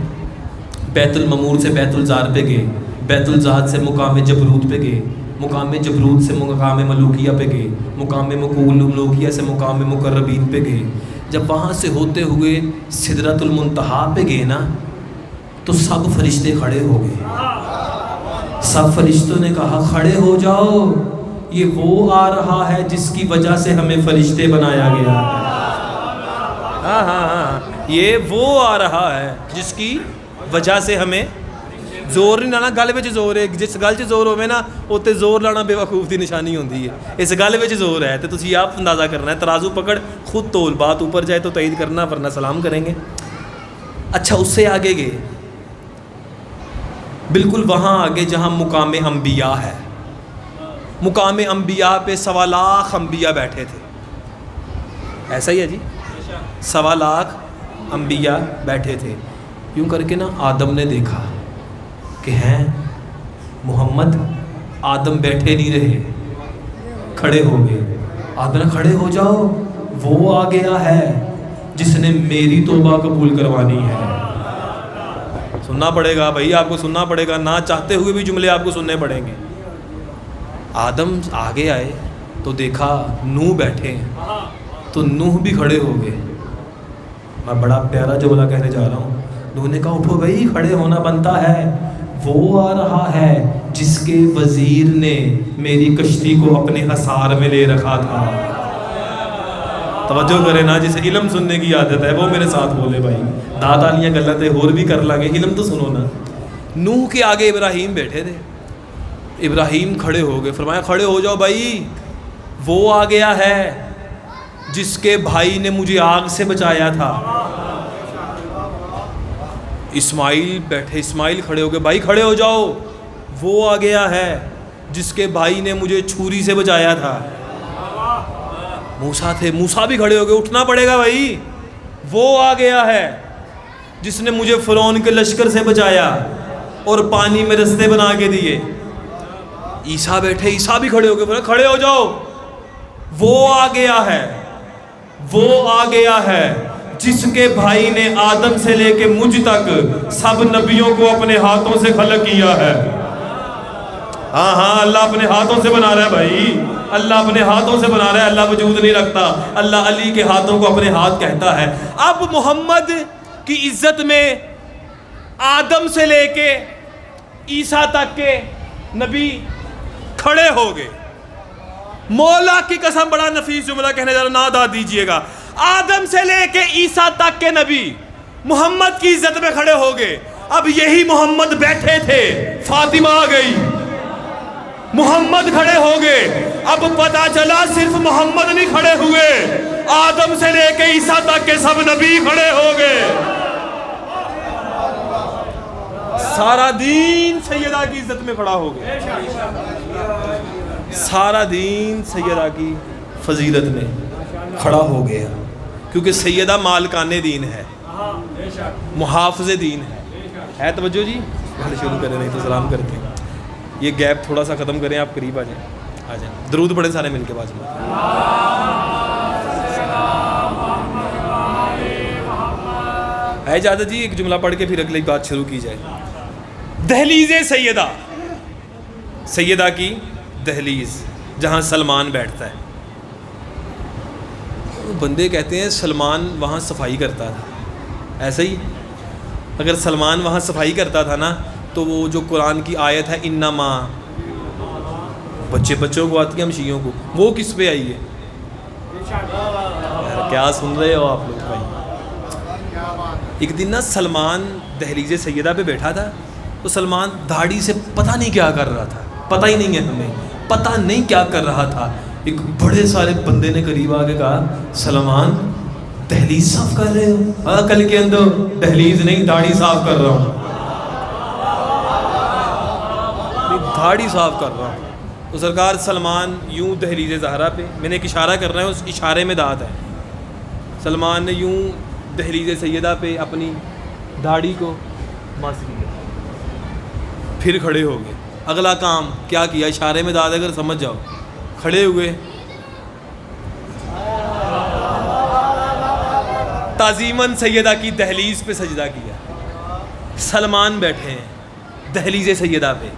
Speaker 1: بیت المعمور سے بیت الزار پہ گئے، بیت الزار سے مقام جبروت پہ گئے، مقام جبروت سے مقام ملوکیہ پہ گئے، مقام ملوکیہ سے مقام مقربین پہ گئے۔ جب وہاں سے ہوتے ہوئے سدرۃ المنتہا پہ گئے نا، تو سب فرشتے کھڑے ہو گئے، سب فرشتوں نے کہا کھڑے ہو جاؤ، یہ وہ آ رہا ہے جس کی وجہ سے ہمیں فرشتے بنایا گیا ہے۔ ہاں ہاں ہاں، یہ وہ آ رہا ہے جس کی وجہ سے ہمیں، زور نہیں لانا گل وچ زور ہے، جس گل 'ਚ زور ہوے نا اوتے زور لانا بے وقوف دی نشانی ہوندی ہے، اس گل وچ زور ہے تو تسی آپ اندازہ کرنا ہے، ترازو پکڑ خود تول، بات اوپر جائے تو تائید کرنا ورنہ سلام کریں گے۔ اچھا اس سے آگے گئے، بالکل وہاں آگے جہاں مقام انبیاء ہے، مقام انبیاء پہ 1.25 لاکھ انبیاء بیٹھے تھے، ایسا ہی ہے جی، 1.25 لاکھ انبیاء بیٹھے تھے۔ یوں کر کے نا آدم نے دیکھا کہ ہیں محمد، آدم بیٹھے نہیں رہے، کھڑے ہو گئے۔ آدم نے کھڑے ہو جاؤ، وہ آ گیا ہے جس نے میری توبہ قبول کروانی ہے۔ سننا پڑے گا بھائی، آپ کو سننا پڑے گا، نہ چاہتے ہوئے بھی جملے آپ کو سننے پڑیں گے۔ آدم آگے آئے تو دیکھا نوح بیٹھے ہیں، تو نوح بھی کھڑے ہو گئے۔ میں بڑا پیارا جملہ کہنے جا رہا ہوں، نوح نے کہا اٹھو بھائی، کھڑے ہونا بنتا ہے، وہ آ رہا ہے جس کے وزیر نے میری کشتی کو اپنے حصار میں لے رکھا تھا۔ توجہ کرے نا، جسے علم سننے کی عادت ہے وہ میرے ساتھ بولے بھائی، داد والیاں گلاں تے ہور بھی کر لیں گے، علم تو سنو نا۔ نوح کے آگے ابراہیم بیٹھے تھے، ابراہیم کھڑے ہو گئے، فرمایا کھڑے ہو جاؤ بھائی، وہ آ گیا ہے جس کے بھائی نے مجھے آگ سے بچایا تھا۔
Speaker 3: اسماعیل بیٹھے، اسماعیل کھڑے ہو گئے، بھائی کھڑے ہو جاؤ، وہ آ گیا ہے جس کے بھائی نے مجھے چھری سے بچایا تھا۔ موسیٰ تھے، موسیٰ بھی کھڑے ہو گئے، اٹھنا پڑے گا بھائی، وہ آ گیا ہے جس نے مجھے فرعون کے لشکر سے بچایا اور پانی میں رستے بنا کے دیے۔ عیسیٰ بیٹھے، عیسیٰ بھی کھڑے ہو گئے، بولا کھڑے ہو جاؤ، وہ آ گیا ہے، وہ آ گیا ہے جس کے بھائی نے آدم سے لے کے مجھ تک سب نبیوں کو اپنے ہاتھوں سے خلق کیا ہے۔ ہاں ہاں، اللہ اپنے ہاتھوں سے بنا رہا ہے بھائی، اللہ اپنے ہاتھوں سے بنا رہا ہے، اللہ وجود نہیں رکھتا، اللہ علی کے ہاتھوں کو اپنے ہاتھ کہتا ہے۔ اب محمد کی عزت میں آدم سے لے کے عیسیٰ تک کے نبی کھڑے ہو گئے۔ مولا کی قسم بڑا نفیس جملہ کہنے جا رہا، نہ داد دیجئے گا، آدم سے لے کے عیسیٰ تک کے نبی محمد کی عزت میں کھڑے ہو گئے۔ اب یہی محمد بیٹھے تھے، فاطمہ آ گئی، محمد کھڑے ہو گئے۔ اب پتا چلا صرف محمد نہیں کھڑے ہوئے، آدم سے لے کے عیسیٰ تک کے سب نبی کھڑے ہو گئے۔ سارا دین سیدہ کی عزت میں کھڑا ہو گیا، سارا دین سیدہ کی فضیلت میں کھڑا ہو گیا، کیونکہ سیدہ مالکان دین ہے، محافظ دین ہے۔ توجہ جی، شروع کریں نہیں تو سلام کرتے ہیں۔ یہ گیپ تھوڑا سا ختم کریں، آپ قریب آ جائیں، آ جائیں، درود پڑھیں سارے مل کے بعد میں۔ ہے اجازت جی ایک جملہ پڑھ کے پھر اگلی بات شروع کی جائے۔ دہلیز سیدہ، سیدہ کی دہلیز جہاں سلمان بیٹھتا ہے۔ بندے کہتے ہیں سلمان وہاں صفائی کرتا تھا، ایسا ہی اگر سلمان وہاں صفائی کرتا تھا نا تو وہ جو قرآن کی آیت ہے انما، بچوں کو آتی ہے ہم شیعوں کو، وہ کس پہ آئی ہے؟ کیا سن رہے ہو آپ لوگ بھائی؟ ایک دن نا سلمان دہلیز سیدہ پہ بیٹھا تھا، تو سلمان داڑھی سے پتہ نہیں کیا کر رہا تھا، پتہ ہی نہیں ہے ہمیں، پتہ نہیں کیا کر رہا تھا۔ ایک بڑے سارے بندے نے قریب آ کے کہا سلمان دہلیز صاف کر رہے ہو؟ ہاں کل کے اندر دہلیز نہیں، داڑھی صاف کر رہا ہوں، داڑھی صاف کر رہا ہوں۔ تو سرکار سلمان یوں دہلیز زہرا پہ، میں نے ایک اشارہ کر رہا ہوں، اس اشارے میں داد ہے، سلمان نے یوں دہلیز سیدہ پہ اپنی داڑھی کو مس کیا، پھر کھڑے ہو گئے۔ اگلا کام کیا کیا؟ اشارے میں داد اگر سمجھ جاؤ، کھڑے ہوئے، تعظیماً سیدہ کی دہلیز پہ سجدہ کیا۔ سلمان بیٹھے ہیں دہلیز سیدہ پہ،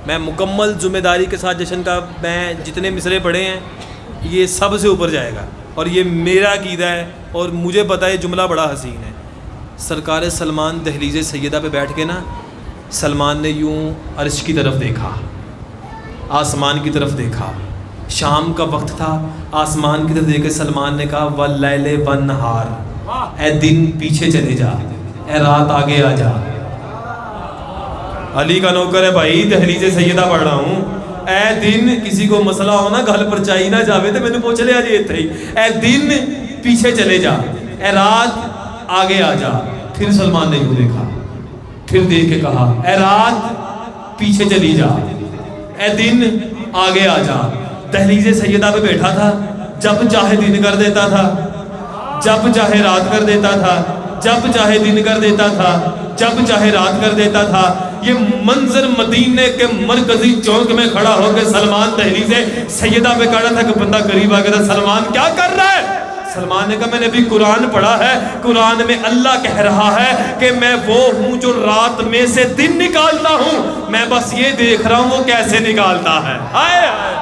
Speaker 3: میں مکمل ذمہ داری کے ساتھ جشن کا، میں جتنے مصرے پڑھے ہیں یہ سب سے اوپر جائے گا، اور یہ میرا عقیدہ ہے اور مجھے پتہ ہے یہ جملہ بڑا حسین ہے۔ سرکار سلمان دہلیز سیدہ پہ بیٹھ کے نا، سلمان نے یوں عرش کی طرف دیکھا، آسمان کی طرف دیکھا، شام کا وقت تھا، آسمان کی طرف دیکھ کے سلمان نے کہا وَاللَّيْلِ وَالنَّهَارِ، اے دن پیچھے چلے جا، اے رات آگے آ جا۔ علی کا نوکر ہے بھائی، دہلیز سیدہ پڑھ رہا ہوں، اے دن کسی کو مسئلہ ہو نا گھل پر چائی نہ جاوے تو میں نے پوچھ لیا جی اتنے ہی، اے دن پیچھے چلے جا، اے رات آگے آ جا۔ پھر سلمان نے یوں دیکھا، پھر دیکھ کے کہا اے رات پیچھے چلی جا، اے دن آگے آ جا۔ دہلیز سیدہ پہ بیٹھا تھا، جب چاہے دن کر دیتا تھا، جب چاہے رات کر دیتا تھا، جب چاہے دن کر دیتا تھا، جب چاہے رات کر دیتا تھا۔ یہ منظر مدینے کے مرکزی چوک میں کھڑا ہو کے سلمان دہلیز سیدہ پہ کھڑا تھا کہ بندہ قریب آ گیا تھا، سلمان کیا کر رہا ہے؟ سلمان نے کہا میں نے بھی قرآن پڑھا ہے، قرآن میں اللہ کہہ رہا ہے کہ میں وہ ہوں جو رات میں سے دن نکالتا ہوں، میں بس یہ دیکھ رہا ہوں وہ کیسے نکالتا ہے۔ ہائے ہائے،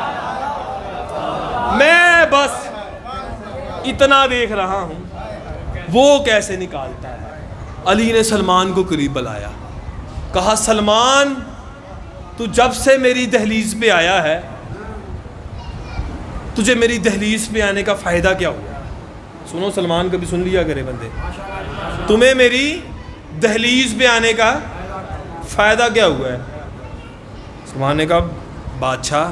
Speaker 3: میں بس اتنا دیکھ رہا ہوں وہ کیسے نکالتا ہے۔ علی نے سلمان کو قریب بلایا، کہا سلمان تو جب سے میری دہلیز پہ آیا ہے، تجھے میری دہلیز پہ آنے کا فائدہ کیا ہوا؟ سنو سلمان کبھی سن لیا کرے بندے، تمہیں میری دہلیز پہ آنے کا فائدہ کیا ہوا ہے؟ سلمان نے کہا بادشاہ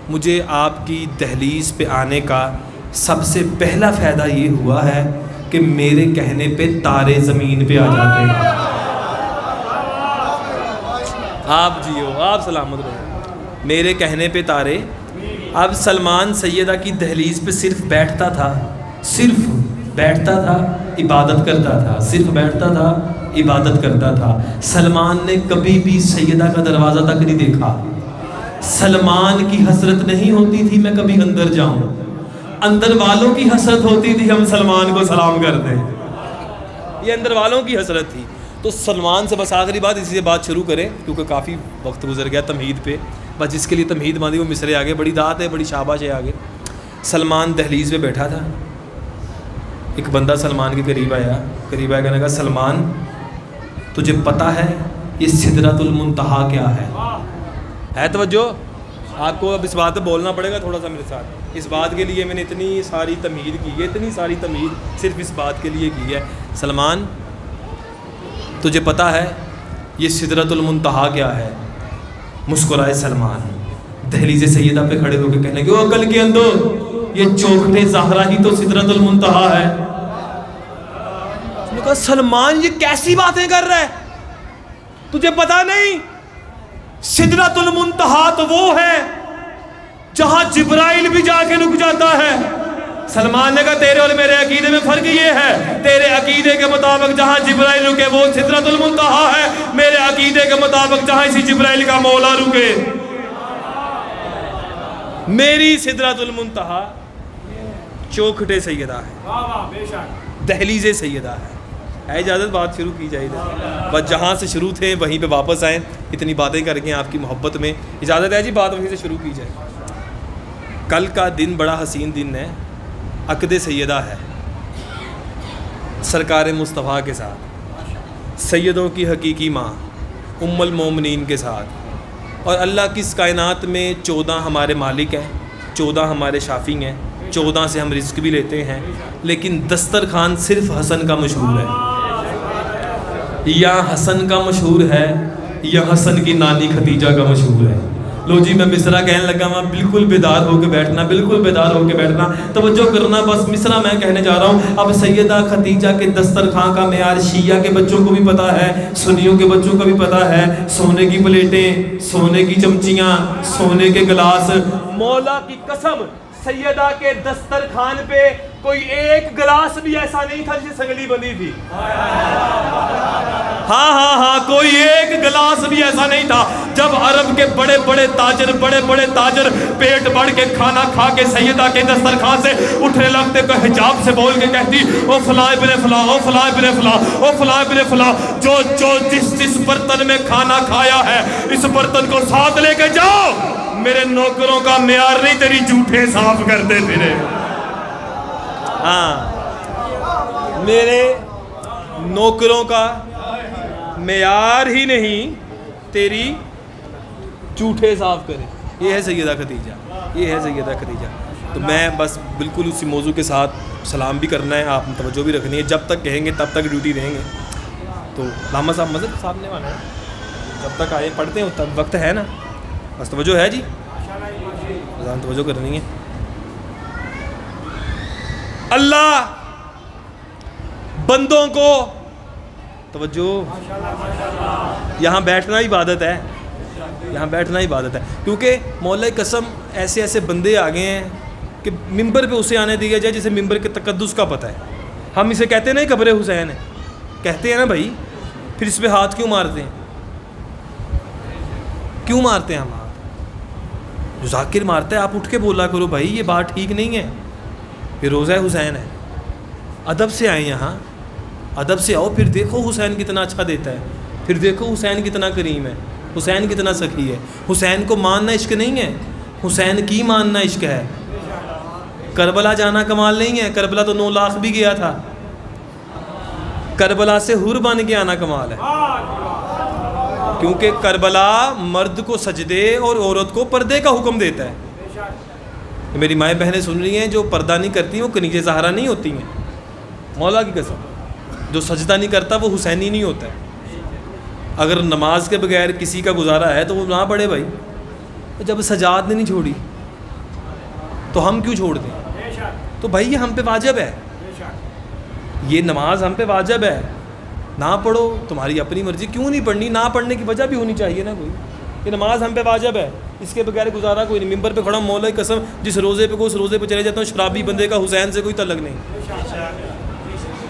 Speaker 3: مجھے آپ کی دہلیز پہ آنے کا سب سے پہلا فائدہ یہ ہوا ہے کہ میرے کہنے پہ تارے زمین پہ آ جاتے ہیں۔ آپ جیو، آپ سلامت رہو، میرے کہنے پہ تارے۔ اب سلمان سیدہ کی دہلیز پہ صرف بیٹھتا تھا، صرف بیٹھتا تھا، عبادت کرتا تھا، صرف بیٹھتا تھا، عبادت کرتا تھا۔ سلمان نے کبھی بھی سیدہ کا دروازہ تک نہیں دیکھا۔ سلمان کی حسرت نہیں ہوتی تھی میں کبھی اندر جاؤں، اندر والوں کی حسرت ہوتی تھی ہم سلمان کو سلام کر دیں۔ یہ اندر والوں کی حسرت تھی۔ تو سلمان سے بس آخری بات، اسی سے بات شروع کریں کیونکہ کافی وقت گزر گیا تمہید پہ، بس جس کے لیے تمہید باندھی وہ مصرے آگے، بڑی دعات ہے، بڑی شاباش ہے آگے۔ سلمان دہلیز پہ بیٹھا تھا، ایک بندہ سلمان کے قریب آیا، کہنے لگا سلمان تجھے پتہ ہے یہ سدرۃ المنتہا کیا ہے توجہ؟ آپ کو اب اس بات پہ بولنا پڑے گا تھوڑا سا میرے ساتھ، اس بات کے لیے میں نے اتنی ساری تمہید کی ہے، اتنی ساری تمہید صرف اس بات کے لیے کی ہے۔ سلمان تجھے پتہ ہے یہ سدرۃ المنتہا کیا ہے؟ مسکرائے سلمان، دہلیز سیدہ پہ کھڑے ہو کے کہنے لگے، او عقل کے اندر، یہ چوکھٹے زہرا ہی تو سدرۃ المنتہا ہے۔ اس نے کہا سلمان یہ کیسی باتیں کر رہا ہے، تجھے پتہ نہیں سدرۃ المنتہا تو وہ ہے جہاں جبرائیل بھی جا کے رک جاتا ہے۔ سلمان نے کہا تیرے اور میرے عقیدے میں فرق یہ ہے، تیرے عقیدے کے مطابق جہاں جبرائیل رکے وہ سدرۃ المنتہا ہے، میرے عقیدے کے مطابق جہاں اسی جبرائیل کا مولا رکے میری سدرۃ المنتہا چوکھٹے سیدہ ہے، دہلیز سیدہ ہے۔ اجازت بات شروع کی جائے، بس جہاں سے شروع تھے وہیں پہ واپس آئیں، اتنی باتیں کر کے آپ کی محبت میں اجازت ہے جی بات وہیں سے شروع کی جائے۔ کل کا دن بڑا حسین دن ہے، عقد سیدہ ہے سرکار مصطفیٰ کے ساتھ، سیدوں کی حقیقی ماں ام المومنین کے ساتھ، اور اللہ کی اس کائنات میں 14 ہمارے مالک ہیں، 14 ہمارے شافی ہیں، 14 سے ہم رزق بھی لیتے ہیں، لیکن دسترخوان صرف حسن کا مشہور ہے۔ یا حسن کا مشہور ہے یا حسن کی نانی خدیجہ کا مشہور ہے۔ لو جی میں مصرع کہنے لگا ہوں، بالکل بیدار ہو کے بیٹھنا، بالکل بیدار ہو کے بیٹھنا، توجہ کرنا، بس مصرع میں کہنے جا رہا ہوں۔ اب سیدہ خدیجہ کے دسترخوان کا معیار شیعہ کے بچوں کو بھی پتہ ہے، سنیوں کے بچوں کو بھی پتہ ہے، سونے کی پلیٹیں، سونے کی چمچیاں، سونے کے گلاس۔ مولا کی قسم سیدہ کے دسترخوان پہ کوئی ایک گلاس بھی ایسا نہیں تھا جسے سنگلی بندھی تھی۔ ہاں کوئی ایک گلاس بھی ایسا نہیں تھا۔ جب عرب کے بڑے بڑے تاجر پیٹ بڑھ کے کھانا کھا کے سیدہ کے دسترخوان سے اٹھنے لگتے تو حجاب سے بول کے کہتی، او فلاں ابن فلاں، او فلاں ابن فلاں، او فلاں ابن فلاں، جو جس برتن میں کھانا کھایا ہے اس برتن کو ساتھ لے کے جاؤ، میرے نوکروں کا معیار نہیں تیری جھوٹے صاف کرتے تیرے۔ ہاں میرے نوکروں کا معیار ہی نہیں تیری جھوٹے صاف کرے۔ یہ ہے سیدہ خدیجہ، یہ ہے سیدہ خدیجہ۔ تو میں بس بالکل اسی موضوع کے ساتھ سلام بھی کرنا ہے، آپ نے توجہ بھی رکھنی ہے، جب تک کہیں گے تب تک ڈیوٹی رہیں گے۔ تو علامہ صاحب مذہب صاحب نے والا ہے، جب تک آئے پڑھتے ہیں تب وقت ہے نا، بس توجہ ہے جی، توجہ کرنی ہے۔ اللہ بندوں کو توجہ، یہاں بیٹھنا عبادت ہے، یہاں بیٹھنا عبادت ہے، کیونکہ مولا قسم ایسے ایسے بندے آ گئے ہیں کہ ممبر پہ اسے آنے دیا جائے جسے ممبر کے تقدس کا پتہ ہے۔ ہم اسے کہتے ہیں نا قبر حسین ہے، کہتے ہیں نا بھائی، پھر اس پہ ہاتھ کیوں مارتے ہیں؟ کیوں مارتے ہیں ہم ہاتھ؟ جو ذاکر مارتا ہے آپ اٹھ کے بولا کرو بھائی یہ بات ٹھیک نہیں ہے، یہ روزہ حسین ہے، ادب سے آئیں یہاں، ادب سے آؤ، پھر دیکھو حسین کتنا اچھا دیتا ہے، پھر دیکھو حسین کتنا کریم ہے، حسین کتنا سخی ہے۔ حسین کو ماننا عشق نہیں ہے، حسین کی ماننا عشق ہے۔ کربلا جانا کمال نہیں ہے، کربلا تو 9 لاکھ بھی گیا تھا، کربلا سے حور بن کے آنا کمال ہے، کیونکہ کربلا مرد کو سجدے اور عورت کو پردے کا حکم دیتا ہے۔ میری مائیں بہنیں سن رہی ہیں، جو پردہ نہیں کرتی وہ کنیزِ زہرا نہیں ہوتی ہیں، مولا کی قسم، جو سجدہ نہیں کرتا وہ حسینی نہیں ہوتا ہے۔ اگر نماز کے بغیر کسی کا گزارا ہے تو وہ نہ پڑھے بھائی، جب سجاد نے نہیں چھوڑی تو ہم کیوں چھوڑ دیں؟ تو بھائی یہ ہم پہ واجب ہے، یہ نماز ہم پہ واجب ہے، نہ پڑھو تمہاری اپنی مرضی. کیوں نہیں پڑھنی؟ نہ پڑھنے کی وجہ بھی ہونی چاہیے نا کوئی, کہ نماز ہم پہ واجب ہے, اس کے بغیر گزارا کوئی نہیں. ممبر پہ کھڑا مولا کی قسم جس روزے پہ کو اس روزے پہ چلے جاتا ہوں, شرابی بندے کا حسین سے کوئی تعلق نہیں.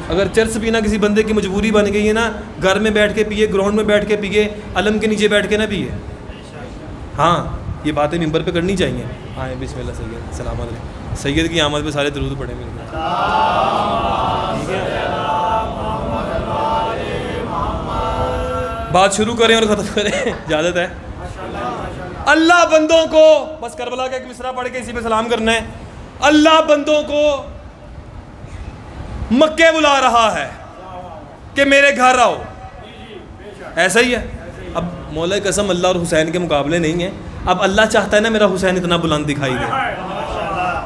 Speaker 3: اگر چرس پینا کسی بندے کی مجبوری بن گئی ہے نا, گھر میں بیٹھ کے پیے, گراؤنڈ میں بیٹھ کے پیے, علم کے نیچے بیٹھ کے نہ پیے. ہاں یہ باتیں ممبر پہ کرنی چاہیے. ہاں بسم اللہ سید, السلام علیکم. سید کی آمد پہ سارے درود پڑھیں مل کے. بات شروع کریں اور ختم کریں, اجازت ہے. اللہ بندوں کو, بس کربلا کا ایک مصرع پڑھ کے اسی پہ سلام کرنا ہے. اللہ بندوں کو مکے بلا رہا ہے کہ میرے گھر آؤ. ایسا ہی ہے. اب مولا قسم اللہ اور حسین کے مقابلے نہیں ہیں. اب اللہ چاہتا ہے نا میرا حسین اتنا بلند دکھائی دے.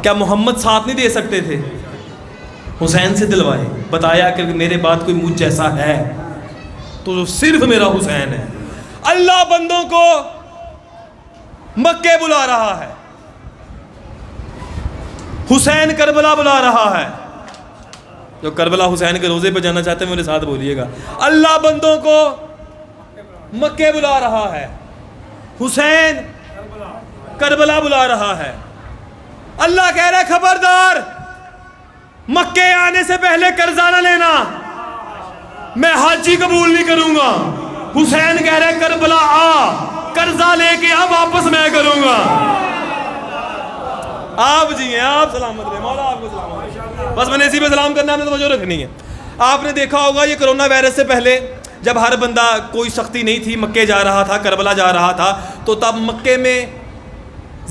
Speaker 3: کیا محمد ساتھ نہیں دے سکتے تھے؟ حسین سے دلوائے, بتایا کہ میرے بعد کوئی مجھ جیسا ہے تو صرف میرا حسین ہے. اللہ بندوں کو مکے بلا رہا ہے, حسین کربلا بلا رہا ہے. جو کربلا حسین کے روزے پہ جانا چاہتے ہیں میرے ساتھ بولیے گا. اللہ بندوں کو مکے بلا رہا ہے, حسین کربلا بلا رہا ہے. اللہ کہہ رہا ہے خبردار, مکے آنے سے پہلے قرضہ نہ لینا, میں حج ہی قبول نہیں کروں گا. حسین کہہ رہا ہے کربلا آ, قرضہ لے کے اب واپس میں کروں گا. آپ جی ہیں, آپ سلامت رہے, مولا آپ کو سلامت. بس میں نے اسی پہ سلام کرنا, ہم نے توجہ رکھنی ہے. آپ نے دیکھا ہوگا یہ کرونا وائرس سے پہلے جب ہر بندہ, کوئی سختی نہیں تھی, مکے جا رہا تھا, کربلا جا رہا تھا, تو تب مکے میں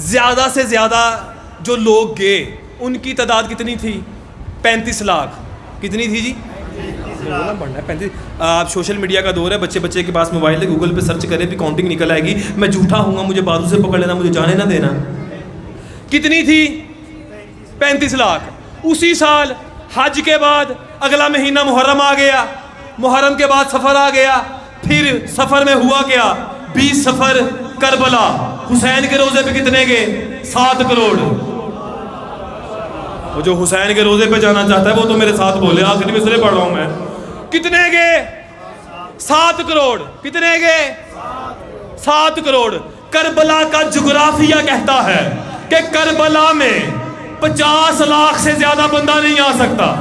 Speaker 3: زیادہ سے زیادہ جو لوگ گئے ان کی تعداد کتنی تھی؟ 35 لاکھ. کتنی تھی جی؟ 35. آپ سوشل میڈیا کا دور ہے, بچے کے پاس موبائل ہے, گوگل پہ سرچ کرے بھی کاؤنٹنگ نکل آئے گی. میں جھوٹا ہوں گا, مجھے بازو سے پکڑ لینا, مجھے جانے نہ دینا. کتنی تھی؟ 35 لاکھ. اسی سال حج کے بعد اگلا مہینہ محرم آ گیا, محرم کے بعد سفر آ گیا, پھر سفر میں ہوا کیا؟ 20 سفر کربلا. حسین کے روزے پہ کتنے گئے؟ 7 کروڑ. وہ جو حسین کے روزے پہ جانا چاہتا ہے وہ تو میرے ساتھ بولے, آخری مصرے پڑھ رہا ہوں میں. کتنے گئے؟ 7 کروڑ. کتنے گئے؟ 7 کروڑ. کربلا کا جغرافیہ کہتا ہے کہ کربلا میں 50 لاکھ سے زیادہ بندہ نہیں آ سکتا.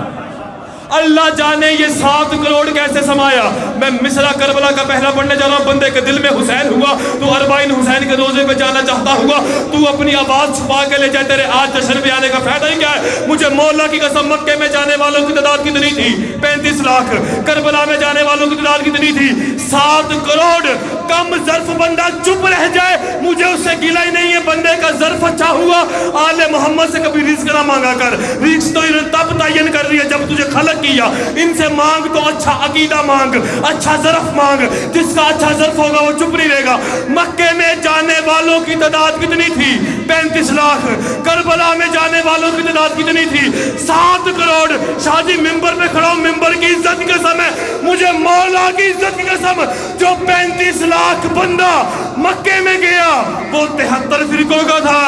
Speaker 3: اللہ جانے یہ 7 کروڑ کیسے سمایا. میں مصرع کربلا کا پہلا پڑھنے جا رہا ہوں. بندے کے دل میں حسین ہوا تو 40 حسین کے روزے پہ جانا چاہتا ہوا. تو اپنی آواز چھپا کے لے جائے, تیرے آج جشن پہ آنے کا فائدہ ہی کیا ہے. مجھے مولا کی قسم مکے میں جانے والوں کی تعداد کتنی تھی؟ 35 لاکھ. کربلا میں جانے والوں کی تعداد کتنی تھی؟ 7 کروڑ. کم ظرف بندہ چپ رہ جائے, مجھے اس سے گلہ ہی نہیں ہے. بندے کا ظرف اچھا ہوا, آل محمد سے کبھی رزق نہ مانگا کر. رزق تو تب تعین کر رہی ہے جب تجھے خلق کیا. ان سے مانگ تو اچھا عقیدہ مانگ, اچھا ظرف مانگ. جس کا اچھا ظرف ہوگا وہ چپ نہیں رہے گا. مکے میں جانے والوں کی تعداد کتنی تھی؟ 35 لاکھ. کربلا میں جانے والوں کی تعداد کتنی تھی؟ 7 کروڑ. شاہ جی ممبر پہ کھڑا ہوں, ممبر کی عزت کی قسم ہے, مجھے مولا کی عزت کی قسم, جو 35 لاکھ بندہ مکے میں گیا وہ 73 فرقوں کا تھا.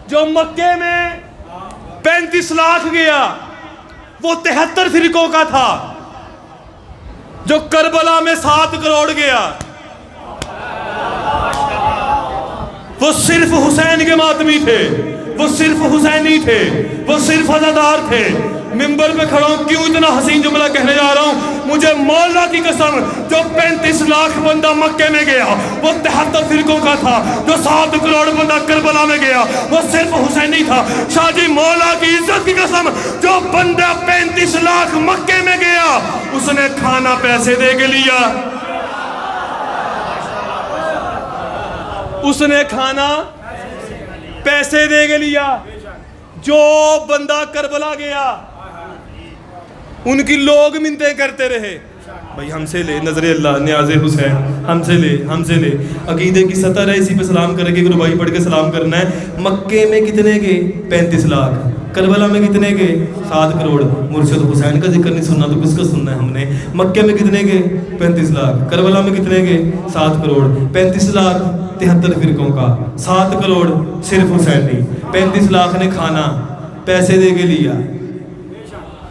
Speaker 3: جو مکے میں 35 لاکھ گیا وہ 73 فرقوں کا تھا. جو کربلا میں 7 کروڑ گیا وہ صرف حسین کے ماتمی تھے, وہ صرف حسینی تھے, وہ صرف عزادار تھے. ممبر پہ کھڑا ہوں, کیوں اتنا حسین جملہ کہنے جا رہا ہوں. مجھے مولا کی قسم, جو 35 لاکھ بندہ مکے میں گیا وہ 73 فرقوں کا تھا. جو 7 کروڑ بندہ کربلا میں گیا وہ صرف حسینی تھا. شاہ جی مولا کی عزت کی قسم, جو بندہ 35 لاکھ مکے میں گیا اس نے کھانا پیسے دے کے لیا. اس نے کھانا پیسے دے کے لیا. جو بندہ کربلا گیا ان کی لوگ منتیں کرتے رہے, بھائی ہم سے لے نظر اللہ نیاز حسین, ہم سے لے, ہم سے لے. عقیدے کی سطح ہے, اسی پہ سلام کرے گے, ربائی پڑھ کے سلام کرنا ہے. مکے میں کتنے گئے؟ 35 لاکھ. کربلا میں کتنے گئے؟ 7 کروڑ. مرشد حسین کا ذکر نہیں سننا تو کس کا سننا ہے ہم نے. مکے میں کتنے گئے؟ 35 لاکھ. کربلا میں کتنے گئے؟ 7 کروڑ. 35 لاکھ 73 فرقوں کا, 7 کروڑ صرف حسینی. 35 لاکھ نے کھانا پیسے دے کے لیا.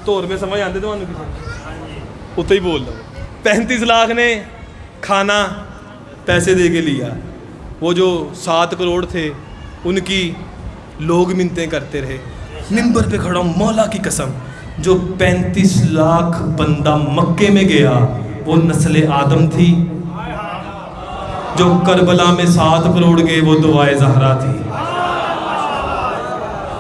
Speaker 3: توڑ میں سمجھ آتے تو اتنے ہی بول رہا ہوں. 35 لاکھ نے کھانا پیسے دے کے لیا. وہ جو 7 کروڑ تھے ان کی لوگ منتیں کرتے رہے. منبر پہ کھڑا ہوں مولا کی قسم, جو 35 لاکھ بندہ مکے میں گیا وہ نسل آدم تھی, جو کربلا میں 7 کروڑ گئے وہ دعائے زہرا تھی,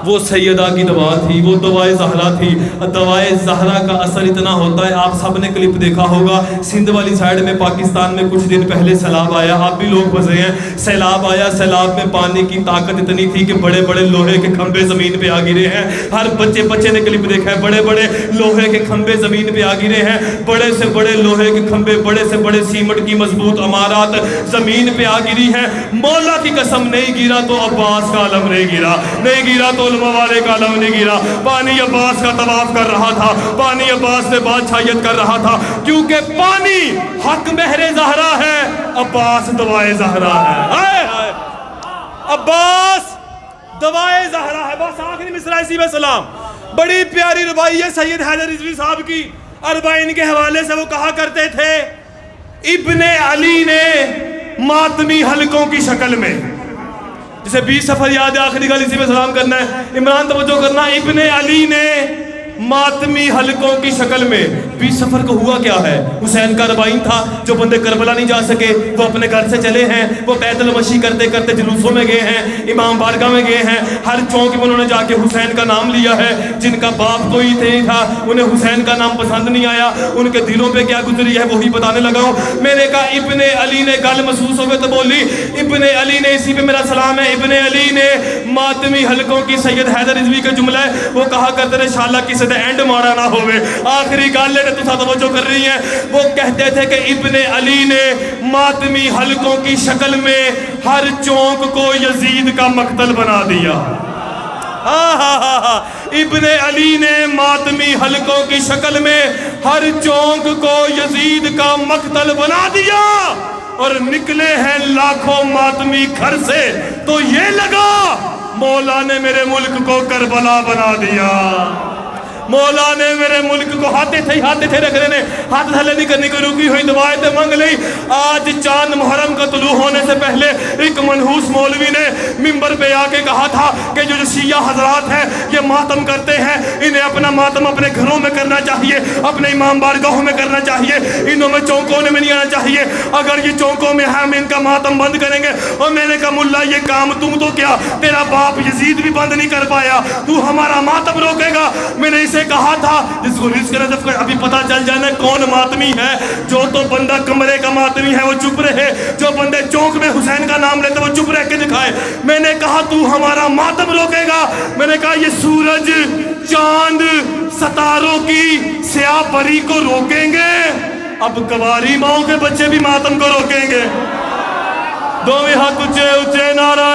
Speaker 3: وہ سیدہ کی دعا تھی, وہ دعائے زہرا تھی. دعائے زہرا کا اثر اتنا ہوتا ہے, آپ سب نے کلپ دیکھا ہوگا, سندھ والی سائیڈ میں پاکستان میں کچھ دن پہلے سیلاب آیا, آپ بھی لوگ پھنسے ہیں. سیلاب آیا, سیلاب میں پانی کی طاقت اتنی تھی کہ بڑے بڑے لوہے کے کھمبے زمین پہ آ گرے ہیں. ہر بچے نے کلپ دیکھا ہے, بڑے بڑے لوہے کے کھمبے زمین پہ آ گرے ہیں. بڑے سے بڑے لوہے کے کھمبے, بڑے سے بڑے سیمنٹ کی مضبوط عمارات زمین پہ آ گری ہیں. مولا کی قسم نہیں گرا تو عباس کا علم نہیں گرا, نہیں گرا تو والے کا علم نہیں گرا. پانی عباس کا طواف کر رہا تھا, پانی عباس سے بادشاہیت کر رہا تھا, کیونکہ پانی حق مہر زہرا ہے, عباس دعائے زہرا ہے. عباس دعائے زہرا ہے. بس آخری مصرع اسی میں سلام. بڑی پیاری ربائی ہے سید حیدر رضوی صاحب کی, اربعین کے حوالے سے وہ کہا کرتے تھے ابن علی نے ماتمی حلقوں کی شکل میں, جسے 20 سفر یاد ہے, آخری گل اسی میں سلام کرنا ہے, عمران توجہ کرنا. ابن علی نے ماتمی حلقوں کی شکل میں 20 سفر کو ہوا کیا ہے, حسین کا ربائن تھا. جو بندے کربلا نہیں جا سکے وہ اپنے گھر سے چلے ہیں, وہ پیدل مشی کرتے کرتے جلوسوں میں گئے ہیں, امام بارگاہ میں گئے ہیں, ہر چوک میں انہوں نے جا کے حسین کا نام لیا ہے. جن کا باپ کوئی نہیں تھا انہیں حسین کا نام پسند نہیں آیا, ان کے دلوں پہ کیا گزری ہے وہی بتانے لگا ہوں. میں نے کہا ابن علی نے, گل محسوس ہو گئے تو بولی ابن علی نے, اسی پہ میرا سلام ہے. ابن علی نے ماتمی حلقوں کی سید حیدر رضوی کا جملہ ہے, وہ کہا کرتے تھے شاءاللہ کسی دے اینڈ مارا نہ ہوئے. آخری گل ہے تو توجہ کر رہی ہیں, وہ کہتے تھے کہ ابن علی نے ماتمی حلقوں کی شکل میں ہر چونک کو یزید کا مقتل بنا دیا. ابن علی نے ماتمی حلقوں کی شکل میں ہر چونک کو یزید کا مقتل بنا دیا, اور نکلے ہیں لاکھوں ماتمی گھر سے تو یہ لگا مولا نے میرے ملک کو کربلا بنا دیا. مولا نے میرے ملک کو ہاتھے تھے رکھ رہے نے, ہاتھ تھلے نہیں کرنے کی رکی ہوئی دعائیں تے منگ لی. آج چاند محرم کا طلوع ہونے سے پہلے ایک منحوس مولوی نے منبر پہ آ کے کہا تھا کہ جو شیعہ حضرات ہیں یہ ماتم کرتے ہیں, انہیں اپنا ماتم اپنے گھروں میں کرنا چاہیے, اپنے امام بارگاہوں میں کرنا چاہیے, انہوں میں چونکوں میں نہیں آنا چاہیے. اگر یہ چونکوں میں ہے ہم ان کا ماتم بند کریں گے. اور میں نے کہا ملا یہ کام تم تو کیا, تیرا باپ یزید بھی بند نہیں کر پایا, تو ہمارا ماتم روکے گا. میں نے سے کہا تھا جس کو رزق رزق کا ابھی پتہ چل جانا کون ماتمی ہے. جو تو بندہ کمرے کا ماتمی ہے وہ چپ رہے, جو بندے چونک میں حسین کا نام لیتے وہ چپ رہ کے دکھائے. میں نے کہا تو ہمارا ماتم روکے گا. میں نے کہا یہ سورج چاند ستاروں کی سیاہ پری کو روکیں گے, اب کواری ماؤں کے بچے بھی ماتم کو روکیں گے. دونوں ہاتھ اونچے اونچے نعرہ